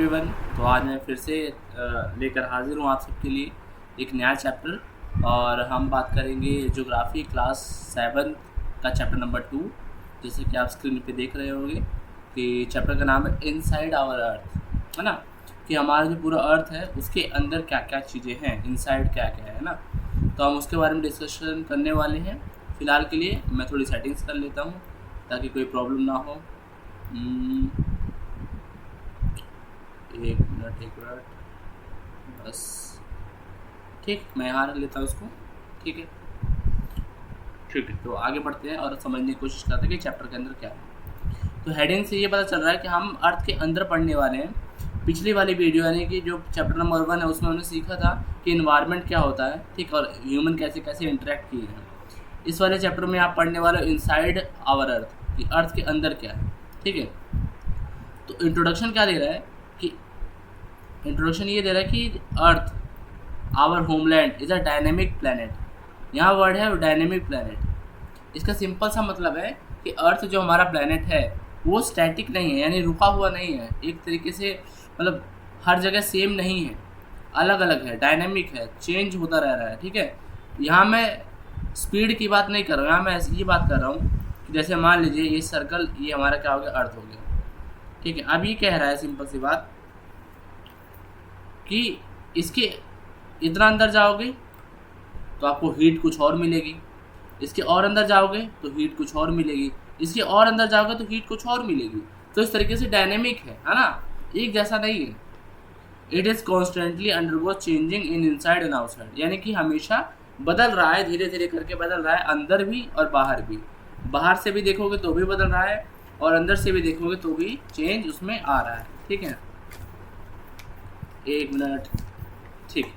Everyone. तो आज मैं फिर से लेकर हाजिर हूँ आप सबके लिए एक नया चैप्टर, और हम बात करेंगे ज्योग्राफी क्लास 7 का चैप्टर नंबर 2। जैसे कि आप स्क्रीन पे देख रहे होंगे कि चैप्टर का नाम है इनसाइड आवर अर्थ, है ना। कि हमारा जो पूरा अर्थ है उसके अंदर क्या क्या चीज़ें हैं, इनसाइड क्या क्या है ना। तो हम उसके बारे में डिस्कशन करने वाले हैं। फ़िलहाल के लिए मैं थोड़ी सेटिंग्स कर लेता हूँ ताकि कोई प्रॉब्लम ना हो। एक मिनट बस। ठीक, मैं यहाँ रख लेता हूँ उसको। ठीक है, तो आगे बढ़ते हैं और समझने की कोशिश करते हैं कि चैप्टर के अंदर क्या है। तो हेडिंग से ये पता चल रहा है कि हम अर्थ के अंदर पढ़ने वाले हैं। पिछली वाली वीडियो यानी कि जो चैप्टर नंबर 1 है उसमें हमने सीखा था कि इन्वायरमेंट क्या होता है, ठीक, और ह्यूमन कैसे कैसे इंटरेक्ट किए हैं। इस वाले चैप्टर में आप पढ़ने वाले हो इनसाइड आवर अर्थ, कि अर्थ के अंदर क्या है। ठीक है, तो इंट्रोडक्शन क्या दे रहा है कि इंट्रोडक्शन ये दे रहा है कि earth our homeland is a dynamic planet. यहाँ वर्ड है डायनेमिक प्लैनेट। इसका सिंपल सा मतलब है कि अर्थ जो हमारा प्लैनेट है वो स्टैटिक नहीं है, यानी रुका हुआ नहीं है एक तरीके से, मतलब हर जगह सेम नहीं है, अलग अलग है, डायनेमिक है, चेंज होता रह रहा है। ठीक है, यहाँ मैं स्पीड की बात नहीं कर रहा हूँ, यहाँ मैं ये बात कर रहा हूँ कि जैसे मान लीजिए ये सर्कल, ये हमारा क्या हो गया, अर्थ हो गया। ठीक है, अब ये कह रहा है सिंपल सी बात कि इसके इतना अंदर जाओगे तो आपको हीट कुछ और मिलेगी, इसके और अंदर जाओगे तो हीट कुछ और मिलेगी, इसके और अंदर जाओगे तो हीट कुछ और मिलेगी। तो इस तरीके से डायनेमिक है ना, एक जैसा नहीं है। It is constantly undergo changing in inside and outside, यानी कि हमेशा बदल रहा है, धीरे धीरे करके बदल रहा है, अंदर भी और बाहर भी। बाहर से भी देखोगे तो भी बदल रहा है और अंदर से भी देखोगे तो भी चेंज उसमें आ रहा है। ठीक है, एक मिनट। ठीक,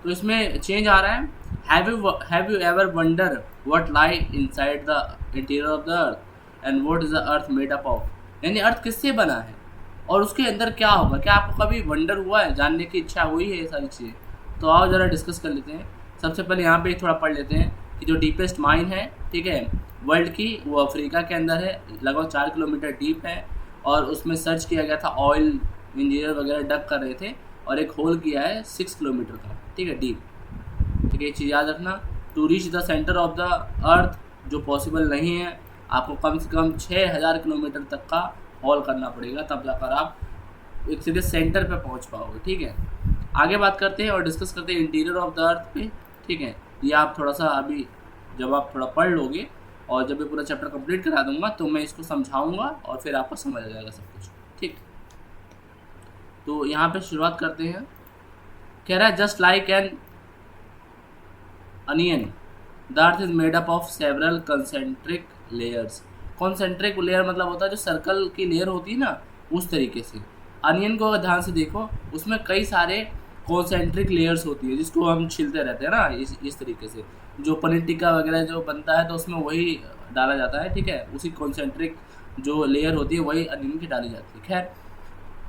तो इसमें चेंज आ रहा है। Have you ever wonder what lie inside the interior of the earth and what is the earth made up of, यानी अर्थ किससे बना है और उसके अंदर क्या होगा। क्या आपको कभी वंडर हुआ है, जानने की इच्छा हुई है ये सारी चीज़ें? तो आओ ज़रा डिस्कस कर लेते हैं। सबसे पहले यहाँ पे थोड़ा पढ़ लेते हैं कि जो डीपेस्ट माइन है, ठीक है, वर्ल्ड की, वो अफ्रीका के अंदर है, लगभग 4 किलोमीटर डीप है। और उसमें सर्च किया गया था, ऑयल इंजीनियर वगैरह डग कर रहे थे, और एक होल किया है 6 किलोमीटर का, ठीक है, डीप। ठीक है, एक चीज़ याद रखना, to reach the centre of the earth जो पॉसिबल नहीं है, आपको कम से कम 6000 किलोमीटर तक का हॉल करना पड़ेगा, तब जाकर आप एक सीधे सेंटर पे पहुंच पाओगे। ठीक है, आगे बात करते हैं और डिस्कस करते हैं इंटीरियर ऑफ द अर्थ पे। ठीक है, ये आप थोड़ा सा अभी जब आप थोड़ा पढ़ लोगे और जब ये पूरा चैप्टर कंप्लीट करा दूंगा तो मैं इसको समझाऊंगा और फिर आपको समझ आ जाएगा सब कुछ। ठीक, तो यहाँ पे शुरुआत करते हैं। कह रहा है just like an onion the earth is made up of several concentric layers. Concentric layer मतलब होता है जो सर्कल की लेयर होती है ना, उस तरीके से। अनियन को अगर ध्यान से देखो उसमें कई सारे कॉन्सेंट्रिक लेयर्स होती है जिसको हम छिलते रहते हैं ना, इस तरीके से। जो पनीर टिक्का वगैरह जो बनता है तो उसमें वही डाला जाता है। ठीक है, उसी कॉन्सेंट्रिक जो लेयर होती है वही अनियन की डाली जाती है। खैर,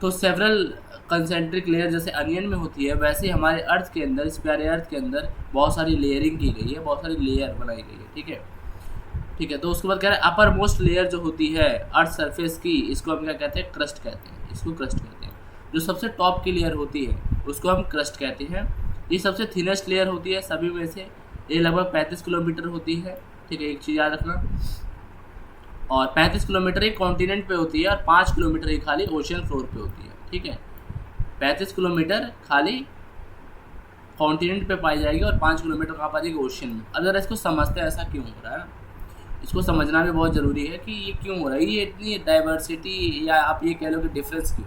तो सेवरल कंसेंट्रिक लेयर जैसे अनियन में होती है, वैसे हमारे अर्थ के अंदर, इस प्यारे अर्थ के अंदर बहुत सारी लेयरिंग की गई है, बहुत सारी लेयर बनाई गई है। ठीक है, ठीक है, तो उसके बाद कह रहे हैं अपर मोस्ट लेयर जो होती है अर्थ सरफेस की, इसको हम क्या कहते हैं, क्रस्ट कहते हैं। इसको क्रस्ट कहते हैं। जो सबसे टॉप की लेयर होती है उसको हम क्रस्ट कहते हैं। ये सबसे थिनेस्ट लेयर होती है सभी में से, ये लगभग 35 किलोमीटर होती है। ठीक है, एक चीज़ याद रखना, और 35 किलोमीटर एक कॉन्टिनेंट पे होती है और 5 किलोमीटर ही खाली ओशियन फ्लोर पे होती है। ठीक है, 35 किलोमीटर खाली कॉन्टिनेंट पे पाई जाएगी और 5 किलोमीटर कहाँ पाई जाएगी, ओशियन में। अगर इसको समझते हैं ऐसा क्यों हो रहा है, इसको समझना भी बहुत ज़रूरी है कि ये क्यों हो रहा है, ये इतनी डाइवर्सिटी, या आप ये कह लो कि डिफरेंस क्यों।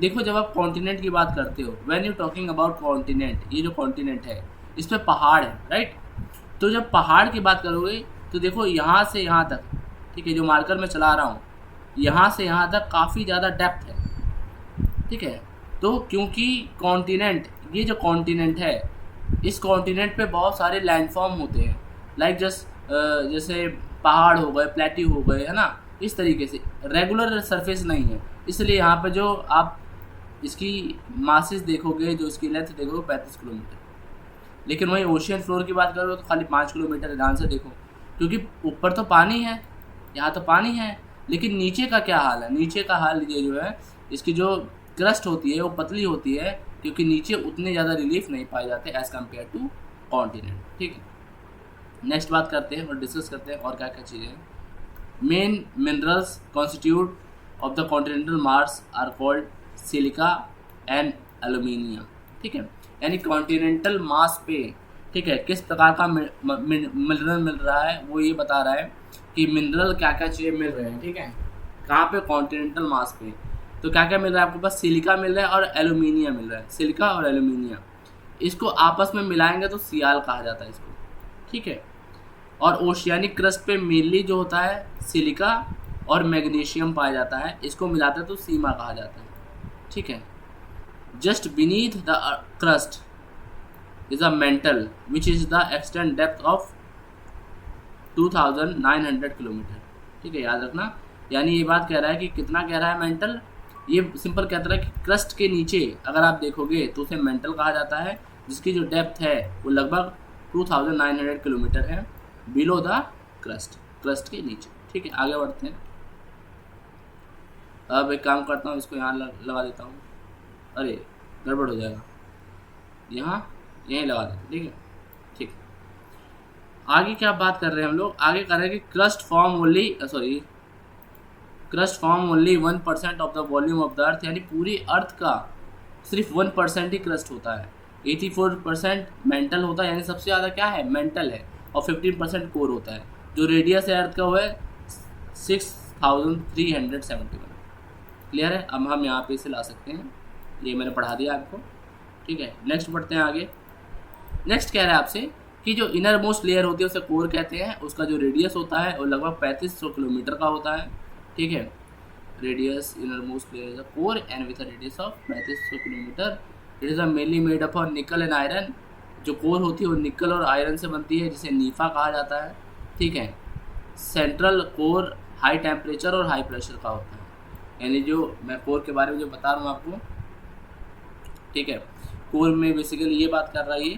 देखो, जब आप कॉन्टिनेंट की बात करते हो, when you talking about continent, ये जो कॉन्टिनेंट है इस पर पहाड़ है, राइट। तो जब पहाड़ की बात करोगे तो देखो यहाँ से यहाँ तक, ठीक है, जो मार्कर मैं चला रहा हूँ, यहाँ से यहाँ तक काफ़ी ज़्यादा डेप्थ है। ठीक है, तो क्योंकि कॉन्टिनेंट, ये जो कॉन्टिनेंट है, इस कॉन्टिनेंट पे बहुत सारे लैंडफॉर्म होते हैं, लाइक जैसे पहाड़ हो गए, प्लेट्यू हो गए, है ना, इस तरीके से रेगुलर सरफेस नहीं है। इसलिए यहाँ पे जो आप इसकी मासेस देखोगे, जो इसकी लेंथ देखोगे 35 किलोमीटर, लेकिन वहीं ओशियन फ्लोर की बात करोगे तो खाली 5 किलोमीटर। ध्यान से देखो, क्योंकि ऊपर तो पानी है, यहाँ तो पानी है, लेकिन नीचे का क्या हाल है, नीचे का हाल ये जो है, इसकी जो क्रस्ट होती है वो पतली होती है, क्योंकि नीचे उतने ज़्यादा रिलीफ नहीं पाए जाते एज़ कम्पेयर टू कॉन्टिनेंट। ठीक है, नेक्स्ट बात करते हैं और डिस्कस करते हैं और क्या क्या चीज़ें हैं। Main minerals constitute of the continental mass are called silica and aluminium. ठीक है, यानी कॉन्टिनेंटल मास पे, ठीक है, किस प्रकार का मिनरल मिल रहा है वो ये बता रहा है कि मिनरल क्या क्या चीज़ें मिल रहे हैं। ठीक है, कहाँ पे, कॉन्टिनेंटल मास पे। तो क्या क्या मिल रहा है आपके पास, सिलिका मिल रहा है और एल्यूमिनियम मिल रहा है, सिलिका और एल्यूमिनियम। इसको आपस में मिलाएंगे तो सियाल कहा जाता है इसको। ठीक है, और ओशियानिक क्रस्ट पे मेनली जो होता है सिलिका और मैग्नीशियम पाया जाता है, इसको मिलाते हैं तो सीमा कहा जाता है। ठीक है, just beneath the crust is a mental which is the extent depth of 2900 kilometre. ठीक है, याद रखना, यानी ये बात कह रहा है कि कितना कह रहा है मेंटल, ये सिंपल कहता है कि क्रस्ट के नीचे अगर आप देखोगे तो उसे मेंटल कहा जाता है, जिसकी जो डेप्थ है वो लगभग 2900 किलोमीटर है बिलो द क्रस्ट, क्रस्ट के नीचे। ठीक है, आगे बढ़ते हैं। अब एक काम करता हूँ, इसको यहाँ लगा देता हूँ, अरे गड़बड़ हो जाएगा, यहाँ यहीं लगा देते। ठीक है, ठीक, आगे क्या बात कर रहे हैं हम लोग, आगे कर रहे हैं कि crust form only 1% of the volume of the अर्थ, यानी पूरी अर्थ का सिर्फ 1% ही क्रस्ट होता है। 84% मेंटल होता है, यानी सबसे ज़्यादा क्या है, मेंटल है, और 15% कोर होता है। जो रेडियस है अर्थ का वो है 6371। क्लियर है, अब हम यहाँ पे इसे ला सकते हैं, ये मैंने पढ़ा दिया आपको। ठीक है, नेक्स्ट बढ़ते हैं आगे। नेक्स्ट कह रहा है आपसे कि जो इनर मोस्ट लेयर होती है उसे कोर कहते हैं, उसका जो रेडियस होता है वो लगभग 3500 किलोमीटर का होता है। ठीक है, radius inner most layer core and with radius of 3500 kilometre. It is mainly made up of निकल एंड आयरन। जो कोर होती है वो निकल और आयरन से बनती है, जिसे नीफा कहा जाता है। ठीक है, सेंट्रल कोर हाई टेम्परेचर और हाई प्रेशर का होता है, यानी जो मैं कोर के बारे में जो बता रहा हूँ आपको। ठीक है, कोर में बेसिकली ये बात कर रहा है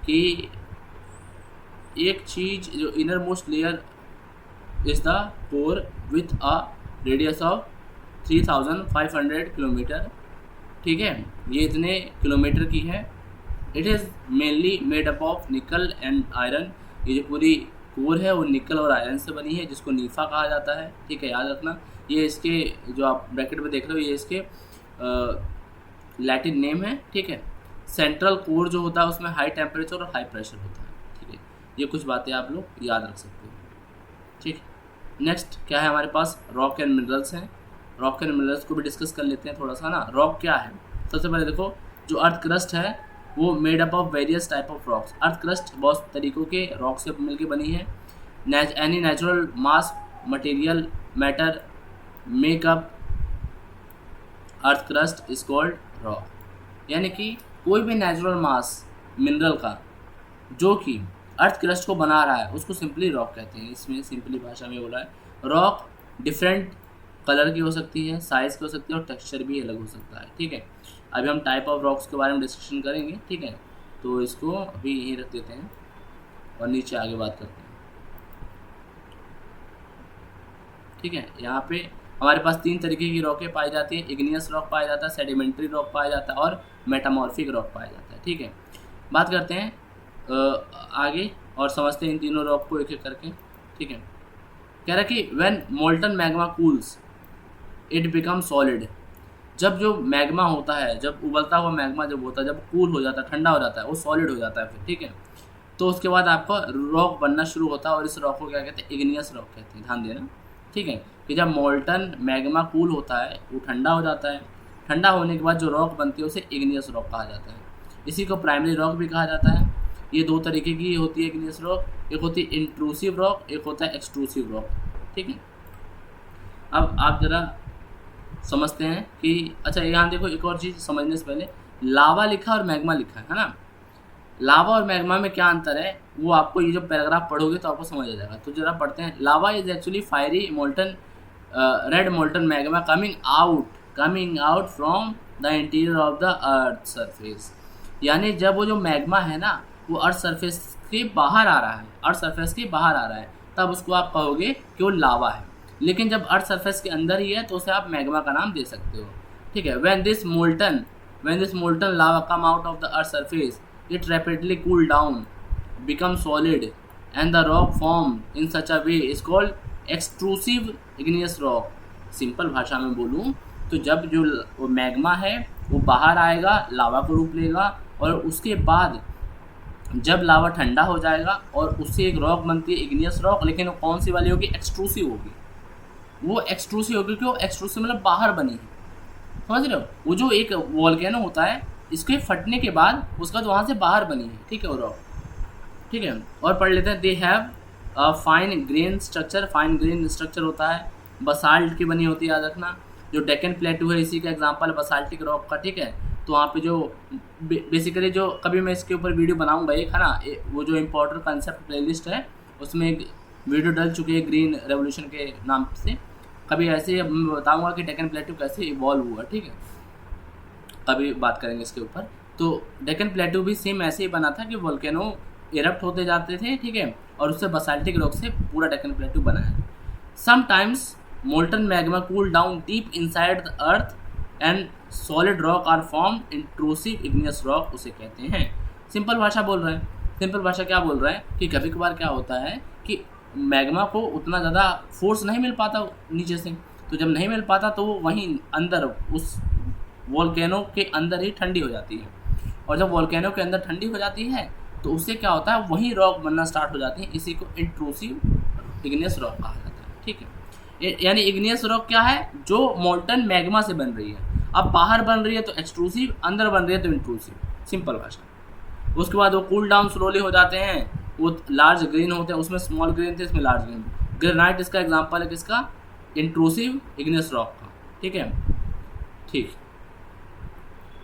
कि एक चीज़ जो inner most layer is the core with a radius of 3500 kilometre. ठीक है, ये इतने किलोमीटर की है। It is mainly made up of निकल एंड आयरन। ये जो पूरी कोर है वो निकल और आयरन से बनी है, जिसको नीफा कहा जाता है। ठीक है, याद रखना, ये इसके जो आप ब्रैकेट में देख रहे हो ये इसके लैटिन नेम है। ठीक है, सेंट्रल कोर जो होता है उसमें हाई टेम्परेचर और हाई प्रेशर होता है। ठीक है, ये कुछ बातें आप लोग याद रख सकते हो। ठीक, नेक्स्ट क्या है हमारे पास, रॉक एंड मिनरल्स हैं। रॉक एंड मिनरल्स को भी डिस्कस कर लेते हैं थोड़ा सा ना। रॉक क्या है, सबसे पहले देखो, जो अर्थ क्रस्ट है वो made up of various type of rocks. Earth crust बहुत तरीक़ों के रॉक से मिलकर बनी है। Any natural mass material matter makeup earth crust is called rock, यानी कि कोई भी नेचुरल मास मिनरल का जो कि अर्थ क्रस्ट को बना रहा है उसको सिंपली रॉक कहते हैं। इसमें सिंपली भाषा में बोला है। रॉक डिफरेंट कलर की हो सकती है, साइज़ की हो सकती है, और टेक्सचर भी अलग हो सकता है। ठीक है, अभी हम टाइप ऑफ रॉक्स के बारे में डिस्कशन करेंगे। ठीक है, तो इसको अभी यहीं रख देते हैं और नीचे आगे बात करते हैं। ठीक है, यहाँ पे हमारे पास 3 तरीके की रॉकें पाई जाती हैं। इग्नियस रॉक पाया जाता है, सेडिमेंट्री रॉक पाया जाता है, और मेटामॉर्फिक रॉक पाया जाता है। ठीक है, बात करते हैं आगे और समझते हैं इन तीनों रॉक को एक एक करके। ठीक है, कह रहा है कि when molten magma cools it become solid. जब जो मैग्मा होता है, जब उबलता हुआ मैग्मा जब होता है, जब कूल हो जाता है, ठंडा हो जाता है, वो सॉलिड हो जाता है फिर। ठीक है, तो उसके बाद आपका रॉक बनना शुरू होता है, और इस रॉक को क्या कहते हैं, इग्नियस रॉक कहते हैं। ध्यान देना। ठीक है, कि जब मोल्टन मैग्मा कूल होता है वो ठंडा हो जाता है, ठंडा होने के बाद जो रॉक बनती है उसे इग्नियस रॉक कहा जाता है। इसी को प्राइमरी रॉक भी कहा जाता है। ये 2 तरीके की होती है इग्नियस रॉक, एक होती है इंट्रूसिव रॉक, एक होता है एक्सट्रूसिव रॉक। ठीक है, अब आप ज़रा समझते हैं कि अच्छा यहाँ देखो, एक और चीज़ समझने से पहले, लावा लिखा और मैग्मा लिखा है ना। लावा और मैग्मा में क्या अंतर है वो आपको ये जो पैराग्राफ पढ़ोगे तो आपको समझ आ जाएगा। तो जरा पढ़ते हैं। Lava is actually fiery molten red molten magma coming out from the interior of the earth surface. यानी जब वो जो मैग्मा है ना वो अर्थ सरफेस के बाहर आ रहा है, अर्थ सरफेस के बाहर आ रहा है, तब उसको आप कहोगे कि वो लावा है। लेकिन जब अर्थ सरफेस के अंदर ही है तो उसे आप मैग्मा का नाम दे सकते हो, ठीक है। when this molten lava come out of the earth surface, it rapidly cool down, become solid, and the rock formed in such a way is called extrusive igneous rock। Simple भाषा में बोलूँ तो जब जो वो मैग्मा है वो बाहर आएगा, लावा को रूप लेगा, और उसके बाद जब लावा ठंडा हो जाएगा और उससे एक रॉक बनती है इग्नियस रॉक, लेकिन वो कौन सी वाली होगी? एक्सट्रूसिव होगी। वो एक्सट्रूसिव होगी क्योंकि वो एक्सट्रूसिव मतलब बाहर बनी है, समझ रहे हो? वो जो एक वॉल्केनो होता है, इसके फटने के बाद उसका तो वहाँ से बाहर बनी है, ठीक है, वो रॉक, ठीक है। और पढ़ लेते हैं, they have fine grain structure. Fine grain structure होता है, बसाल्ट की बनी होती है, याद रखना। जो डेक्कन प्लेटू है इसी का एग्जांपल है बसाल्टिक रॉक का, ठीक है। तो वहाँ पे जो बेसिकली जो कभी मैं इसके ऊपर वीडियो बनाऊंगा एक, है ना, वो जो इम्पोर्टेंट कंसेप्ट प्लेलिस्ट है उसमें एक वीडियो डल चुकी है ग्रीन रेवोल्यूशन के नाम से। कभी ऐसे मैं बताऊंगा कि डेक्कन प्लेटू कैसे इवॉल्व हुआ, ठीक है, कभी बात करेंगे इसके ऊपर। तो डेक्कन प्लेटू भी सेम ऐसे ही बना था कि वोल्केनो इरप्ट होते जाते थे, ठीक है, और उससे बसाल्टिक रॉक से पूरा डेक्कन प्लेटू बना है। Sometimes molten magma cool down deep inside the earth and solid rock are formed intrusive igneous rock उसे कहते हैं। सिंपल भाषा बोल रहे हैं। सिंपल भाषा क्या बोल रहा है कि कभी कभार क्या होता है कि मैग्मा को उतना ज़्यादा फोर्स नहीं मिल पाता नीचे से, तो जब नहीं मिल पाता तो वो वहीं अंदर उस वोल्केनो के अंदर ही ठंडी हो जाती है, और जब वोल्केनो के अंदर ठंडी हो जाती है तो उससे क्या होता है, वहीं रॉक बनना स्टार्ट हो जाती है। इसी को इंट्रूसिव इग्नियस रॉक कहा जाता है, ठीक है। यानी इग्नियस रॉक क्या है? जो मोल्टन मैग्मा से बन रही है। अब बाहर बन रही है तो एक्सट्रूसिव, अंदर बन रही है तो इंट्रूसिव, सिंपल भाषा। उसके बाद वो कूल डाउन स्लोली हो जाते हैं, वो लार्ज ग्रेन होते हैं, उसमें स्मॉल ग्रेन थे, इसमें लार्ज ग्रेन। ग्रेनाइट इसका एग्जांपल है किसका? इंट्रूसिव इग्नियस रॉक का, ठीक है, ठीक।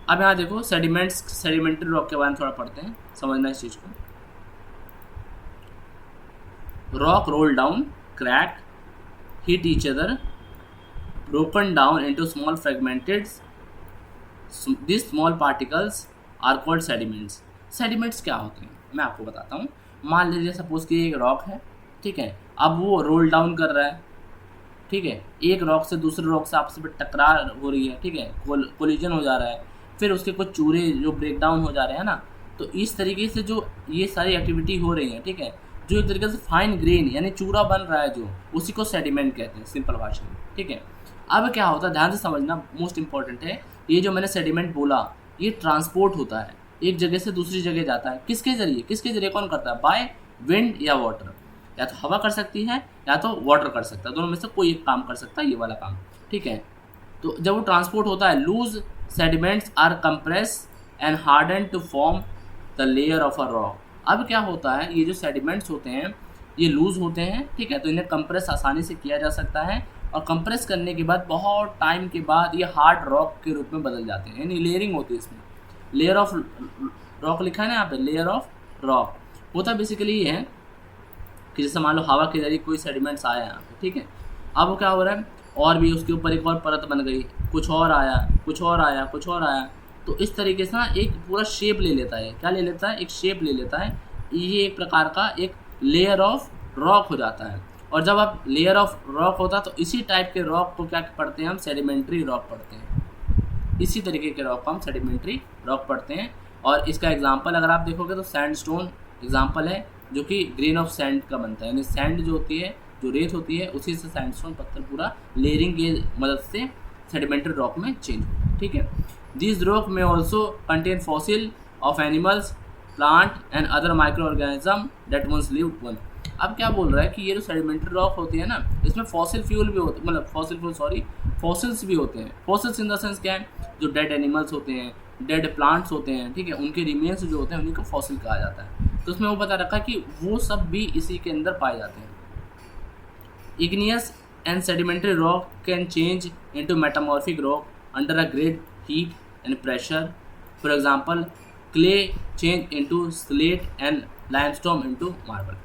अब यहाँ देखो सेडिमेंट्री रॉक के बारे में थोड़ा पढ़ते हैं, समझना इस चीज़ को। Rock roll down, crack, hit each other, broken down into small fragmented, these small particles are called sediments। sediments क्या होते हैं मैं आपको बताता हूँ। मान लीजिए सपोज कि एक रॉक है, ठीक है, अब वो रोल डाउन कर रहा है, ठीक है, एक रॉक से दूसरे रॉक से आपस में टकरार हो रही है, ठीक है, कोलिजन हो जा रहा है, फिर उसके कुछ चूरे जो ब्रेक डाउन हो जा रहे हैं ना। तो इस तरीके से जो ये सारी एक्टिविटी हो रही है, ठीक है, जो एक तरीके से फाइन ग्रेन यानी चूरा बन रहा है जो, उसी को सेडिमेंट कहते हैं सिंपल भाषा में, ठीक है। अब क्या होता है, ध्यान से समझना, मोस्ट इंपॉर्टेंट है, ये जो मैंने सेडिमेंट बोला ये ट्रांसपोर्ट होता है, एक जगह से दूसरी जगह जाता है। किसके जरिए कौन करता है? बाय विंड या वाटर। या तो हवा कर सकती है या तो वाटर कर सकता है, दोनों में से कोई एक काम कर सकता है, ये वाला काम, ठीक है। तो जब वो ट्रांसपोर्ट होता है, loose sediments are compress and harden to form the layer of a rock. अब क्या होता है, ये जो सेडिमेंट्स होते हैं ये लूज होते हैं, ठीक है, तो इन्हें कंप्रेस आसानी से किया जा सकता है, और कंप्रेस करने के बाद बहुत टाइम के बाद ये हार्ड रॉक के रूप में बदल जाते हैं, यानी लेयरिंग होती है इसमें। लेयर ऑफ रॉक लिखा है ना यहाँ पे, लेयर ऑफ रॉक होता बेसिकली ये है कि जैसे मान लो हवा के जरिए कोई सेडिमेंट्स आया यहाँ पे, ठीक है, अब वो क्या हो रहा है, और भी उसके ऊपर एक और परत बन गई, कुछ और आया, कुछ और आया, कुछ और आया, तो इस तरीके से ना एक पूरा शेप ले लेता है। क्या ले लेता है? एक शेप ले लेता है। ये एक प्रकार का एक लेयर ऑफ रॉक हो जाता है। और जब आप लेयर ऑफ रॉक होता है तो इसी टाइप के रॉक को क्या पढ़ते हैं हम? सेडिमेंट्री रॉक पढ़ते हैं। इसी तरीके के रॉक को हम सेडिमेंट्री रॉक पढ़ते हैं। और इसका एग्जांपल अगर आप देखोगे तो सैंडस्टोन एग्जांपल है, जो कि ग्रेन ऑफ सैंड का बनता है, यानी सैंड जो होती है, जो रेत होती है, उसी से सैंडस्टोन पत्थर पूरा लेयरिंग की मदद से सेडिमेंट्री रॉक में चेंज होता है, ठीक है। These rock may also contain fossil of animals, plant and other microorganism that once lived on। अब क्या बोल रहा है कि ये जो सेडिमेंट्री रॉक होती है ना, इसमें फॉसिल फ्यूल भी होते, मतलब फॉसिल्स भी होते हैं। फॉसिल्स इन द सेंस क्या है? जो डेड एनिमल्स होते हैं, डेड प्लांट्स होते हैं, ठीक है, उनके रिमेन्स जो होते हैं उन्हीं को फॉसिल कहा जाता है। तो उसमें वो बता रखा है कि वो सब भी इसी के अंदर पाए जाते हैं। Igneous and sedimentary rock can change into metamorphic rock under a great heat and pressure। For example, clay change into slate and limestone into marble।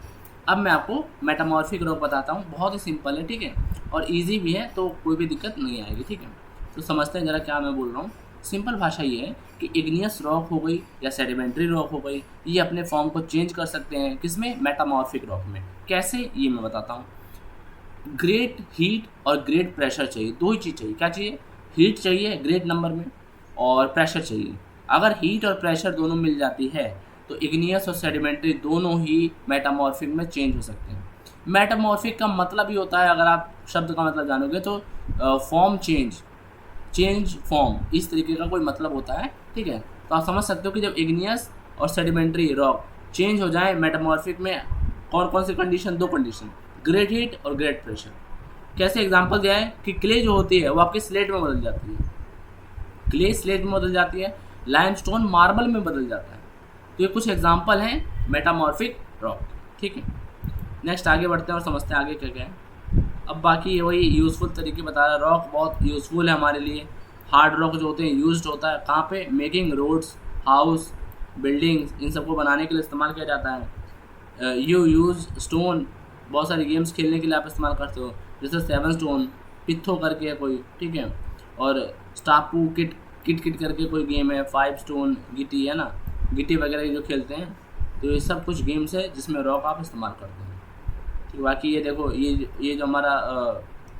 अब मैं आपको मेटामॉर्फिक रॉक बताता हूँ, बहुत ही सिंपल है, ठीक है, और इजी भी है, तो कोई भी दिक्कत नहीं आएगी, ठीक है। तो समझते हैं जरा क्या मैं बोल रहा हूँ। सिंपल भाषा ये है कि इग्नियस रॉक हो गई या सेडिमेंट्री रॉक हो गई, ये अपने फॉर्म को चेंज कर सकते हैं, किसमें? मेटामॉर्फिक रॉक में। कैसे, ये मैं बताता हूँ। ग्रेट हीट और ग्रेट प्रेशर चाहिए, दो ही चीज़ चाहिए। क्या चाहिए? हीट चाहिए ग्रेट नंबर में और प्रेशर चाहिए। अगर हीट और प्रेशर दोनों मिल जाती है तो इग्नियस और सेडिमेंट्री दोनों ही मेटामॉर्फिक में चेंज हो सकते हैं। मेटामॉर्फिक का मतलब ही होता है, अगर आप शब्द का मतलब जानोगे तो फॉर्म चेंज फॉर्म, इस तरीके का कोई मतलब होता है। ठीक है, तो आप समझ सकते हो कि जब इग्नियस और सेडिमेंट्री रॉक चेंज हो जाए मेटामॉर्फिक में, कौन कौन सी कंडीशन? दो कंडीशन, ग्रेट हीट और ग्रेट प्रेशर। कैसे एग्जांपल दिया है कि क्ले जो होती है वो आपकी स्लेट में बदल जाती है, क्ले स्लेट में बदल जाती है, लाइमस्टोन मार्बल में बदल जाता है। तो ये कुछ एग्जांपल हैं मेटामॉर्फिक रॉक। ठीक है, नेक्स्ट आगे बढ़ते हैं और समझते हैं आगे क्या क्या है। अब बाकी ये वही यूज़फुल तरीके बता रहा है। रॉक बहुत यूज़फुल है हमारे लिए। हार्ड रॉक जो होते हैं यूज्ड होता है कहाँ पे? मेकिंग रोड्स, हाउस, बिल्डिंग्स, इन सबको बनाने के लिए इस्तेमाल किया जाता है। यू यूज़ स्टोन, बहुत सारी गेम्स खेलने के लिए आप इस्तेमाल करते हो, जैसे 7 स्टोन, पित्थो करके है कोई, ठीक है, और स्टापू किट किट किट करके कोई गेम है, 5 स्टोन, गिटी है ना, गिटी वगैरह जो खेलते हैं। तो ये सब कुछ गेम्स है जिसमें रॉक आप इस्तेमाल करते हैं। ठीक, बाकी ये देखो, ये जो हमारा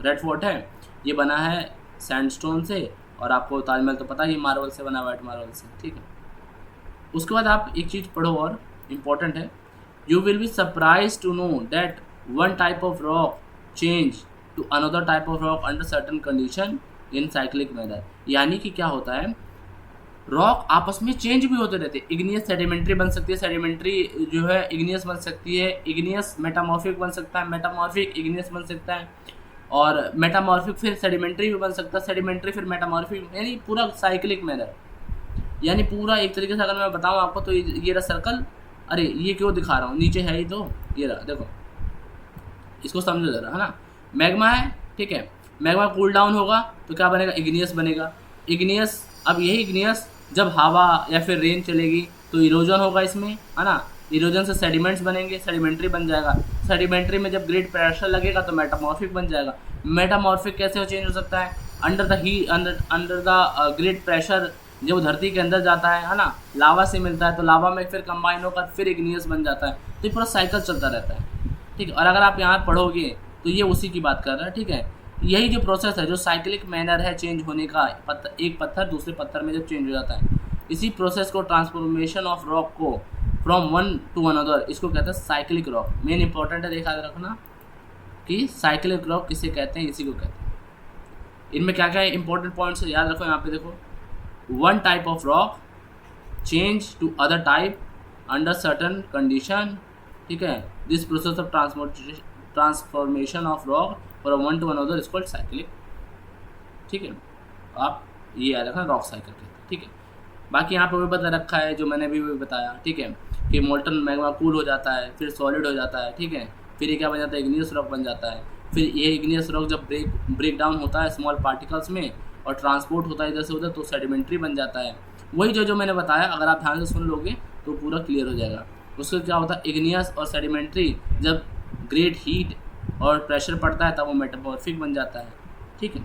रेड फोर्ट है ये बना है सैंडस्टोन से, और आपको ताजमहल तो पता ही मार्बल से बना, वाइट मार्बल से। ठीक है, उसके बाद आप एक चीज़ पढ़ो और इम्पॉर्टेंट है, you will be surprise to know that one type of rock change to another type of rock under certain condition in cyclic manner. यानी कि क्या होता है, रॉक आपस में चेंज भी होते रहते हैं। इग्नियस सेडिमेंट्री बन सकती है, सेडिमेंट्री जो है इग्नियस बन सकती है, इग्नियस मेटामॉर्फिक बन सकता है, मेटामॉर्फिक इग्नियस बन सकता है, और मेटामॉर्फिक फिर सेडिमेंट्री भी बन सकता है, सेडिमेंट्री फिर मेटामॉर्फिक, यानी पूरा साइक्लिक मैनर। यानी पूरा एक तरीके से अगर मैं बताऊँ आपको तो ये रहा सर्कल। अरे ये क्यों दिखा रहा हूँ, नीचे है ही तो, ये रहा देखो, इसको समझो जरा, है ना। मैग्मा है, ठीक है, मैग्मा कूल डाउन होगा तो क्या बनेगा? इग्नियस बनेगा। इग्नियस, अब यही इग्नियस जब हवा या फिर रेन चलेगी तो इरोजन होगा इसमें, है ना। इरोजन से सेडिमेंट्स बनेंगे, सेडिमेंट्री बन जाएगा। सेडिमेंट्री में जब ग्रेट प्रेशर लगेगा तो मेटामॉर्फिक बन जाएगा। मेटामॉर्फिक कैसे चेंज हो सकता है? Under the heat, under the great pressure, जब धरती के अंदर जाता है ना, लावा से मिलता है तो लावा में फिर कंबाइन होकर फिर इग्नियस बन जाता है। तो ये पूरा साइकिल चलता रहता है। ठीक है, और अगर आप यहाँ पढ़ोगे तो ये उसी की बात कर रहा है। ठीक है, यही जो प्रोसेस है, जो साइक्लिक मैनर है चेंज होने का, एक पत्थर दूसरे पत्थर में जब चेंज हो जाता है, इसी प्रोसेस को, ट्रांसफॉर्मेशन ऑफ रॉक को फ्रॉम वन टू अनदर, इसको कहते हैं साइक्लिक रॉक। मेन इंपॉर्टेंट है, देखा रखना कि साइक्लिक रॉक किसे कहते हैं, इसी को कहते हैं। इनमें क्या क्या इंपॉर्टेंट पॉइंट्स है याद रखो। यहाँ पे देखो, one type of rock change to other type under certain condition. ठीक है, this process of transformation of rock from one to another is called cyclic. ठीक है, आप ये याद रखना, रॉक साइकिल कहते हैं। ठीक है, बाकी यहाँ पे भी बता रखा है जो मैंने भी बताया। ठीक है, कि मोल्टन मैग्मा कूल हो जाता है, फिर सॉलिड हो जाता है। ठीक है, फिर ये क्या बन जाता है? इग्नियस रॉक बन जाता है। फिर ये इग्नियस रॉक जब ब्रेक डाउन होता है स्मॉल पार्टिकल्स में और ट्रांसपोर्ट होता है इधर से उधर तो सेडिमेंट्री बन जाता है। वही जो मैंने बताया, अगर आप ध्यान से सुन लोगे तो पूरा क्लियर हो जाएगा। उससे क्या होता है, इग्नियस और सेडिमेंट्री जब ग्रेट हीट और प्रेशर पड़ता है तब वो मेटामॉर्फिक बन जाता है। ठीक है,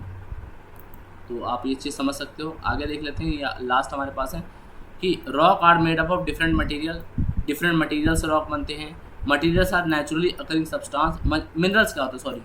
तो आप ये चीज़ समझ सकते हो। आगे देख लेते हैं, या लास्ट हमारे पास है कि rock are made up of different material, different material से रॉक बनते हैं। Materials are naturally occurring substance. Minerals क्या होता है,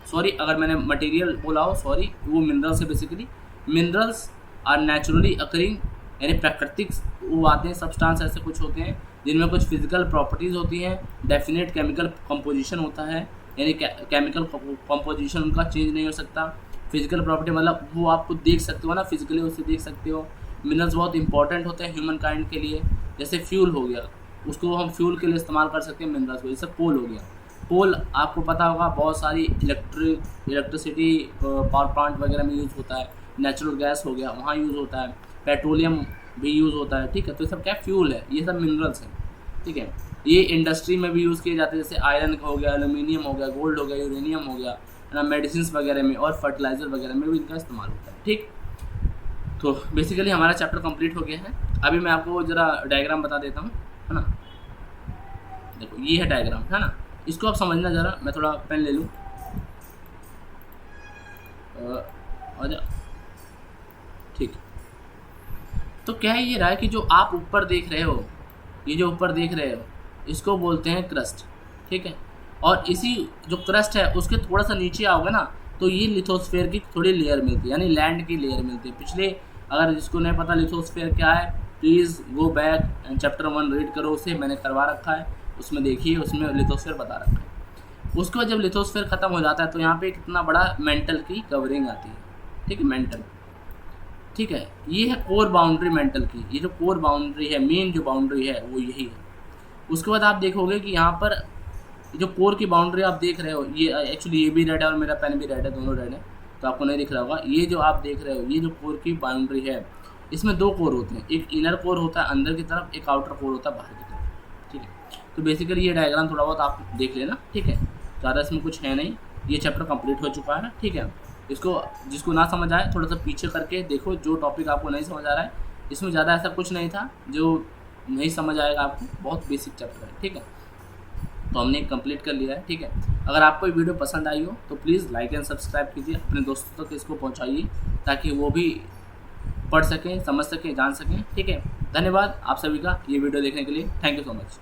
सॉरी अगर मैंने मटेरियल बोला हो, सॉरी, वो मिनरल्स है basically. Minerals are naturally occurring, यानी प्राकृतिक वो आते हैं सब्सटेंस, ऐसे कुछ होते हैं जिनमें कुछ फिजिकल प्रॉपर्टीज़ होती हैं, डेफिनेट केमिकल कंपोजिशन होता है, यानी केमिकल कंपोजिशन उनका चेंज नहीं हो सकता। फिजिकल प्रॉपर्टी मतलब वो आपको देख सकते हो ना, फिजिकली उसे देख सकते हो। मिनरल्स बहुत इंपॉर्टेंट होते हैं ह्यूमन काइंड के लिए, जैसे फ्यूल हो गया, उसको हम फ्यूल के लिए इस्तेमाल कर सकते हैं मिनरल्स को। जैसे कोल हो गया, कोल आपको पता होगा बहुत सारी इलेक्ट्रिसिटी पावर प्लांट वगैरह में यूज़ होता है। नेचुरल गैस हो गया, वहाँ यूज़ होता है। पेट्रोलियम भी यूज़ होता है। ठीक है, तो ये सब क्या फ्यूल है, ये सब मिनरल्स हैं। ठीक है, ये इंडस्ट्री में भी यूज़ किए जाते हैं, जैसे आयरन हो गया, एल्यूमिनियम हो गया, गोल्ड हो गया, यूरेनियम हो गया, है ना, मेडिसिन वगैरह में और फर्टिलाइज़र वगैरह में भी इनका इस्तेमाल होता है। ठीक, तो बेसिकली हमारा चैप्टर कंप्लीट हो गया है। अभी मैं आपको ज़रा डायग्राम बता देता हूँ, है ना। देखो ये है डायग्राम, है ना, इसको आप समझना ज़रा। मैं थोड़ा पेन ले लूँ, और ठीक। तो क्या है, ये रहा है कि जो आप ऊपर देख रहे हो, ये जो ऊपर देख रहे हो इसको बोलते हैं क्रस्ट। ठीक है, और इसी जो क्रस्ट है उसके थोड़ा सा नीचे आओगे ना तो ये लिथोस्फेयर की थोड़ी लेयर मिलती है, यानी लैंड की लेयर मिलती है। पिछले अगर जिसको नहीं पता लिथोस्फेयर क्या है, please go back and chapter 1 read करो, उसे मैंने करवा रखा है, उसमें देखिए, उसमें लिथोस्फेयर बता रखा है। उसके बाद जब लिथोस्फेयर ख़त्म हो जाता है तो यहाँ पे कितना बड़ा मेंटल की कवरिंग आती है, ठीक है, मेंटल, ठीक है। ये है कोर बाउंड्री मेंटल की, ये जो कोर बाउंड्री है, मेन जो बाउंड्री है वो यही है। उसके बाद आप देखोगे कि यहाँ पर जो कोर की बाउंड्री आप देख रहे हो, ये एक्चुअली ये भी रेड है और मेरा पेन भी रेड है, दोनों रेड है तो आपको नहीं दिख रहा होगा। ये जो आप देख रहे हो, ये जो कोर की बाउंड्री है, इसमें दो कोर होते हैं, एक इनर कोर होता है अंदर की तरफ, एक आउटर कोर होता है बाहर की तरफ, ठीक है। तो बेसिकली ये डायग्राम थोड़ा बहुत आप देख लेना, ठीक है, ज़्यादा इसमें कुछ है नहीं। ये चैप्टर कंप्लीट हो चुका है, ठीक है। इसको जिसको ना समझ आए थोड़ा सा पीछे करके देखो, जो टॉपिक आपको नहीं समझ आ रहा है, इसमें ज़्यादा ऐसा कुछ नहीं था जो नहीं समझ आएगा आपको, बहुत बेसिक चैप्टर है, ठीक है। तो हमने कंप्लीट कर लिया है, ठीक है। अगर आपको ये वीडियो पसंद आई हो तो प्लीज़ लाइक एंड सब्सक्राइब कीजिए, अपने दोस्तों तक इसको पहुंचाइए ताकि वो भी पढ़ सकें, समझ सकें, जान सकें, ठीक है। धन्यवाद आप सभी का ये वीडियो देखने के लिए, थैंक यू सो मच।